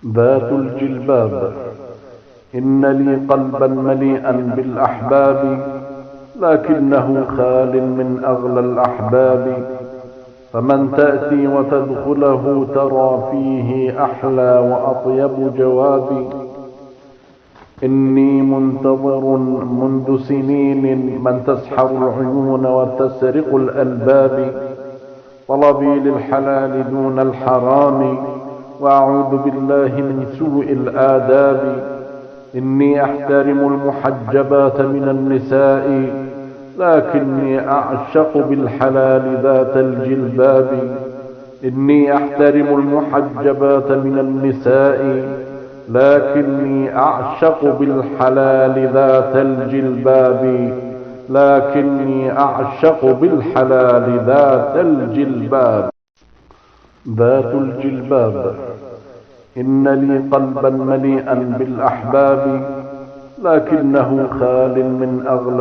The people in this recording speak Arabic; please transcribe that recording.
ذات الجلباب. إن لي قلبا مليئا بالأحباب، لكنه خال من أغلى الأحباب. فمن تأتي وتدخله ترى فيه أحلى وأطيب جواب. إني منتظر منذ سنين من تسحر العيون وتسرق الألباب. طلبي للحلال دون الحرام، وأعوذ بالله من سوء الآداب. إني أحترم المحجبات من النساء، لكني أعشق بالحلال ذات الجلباب. إني أحترم المحجبات من النساء، لكني أعشق بالحلال ذات الجلباب. لكني أعشق بالحلال ذات الجلباب. ذات الجلباب. إن لي قلبا مليئا بالأحباب، لكنه خال من أغلى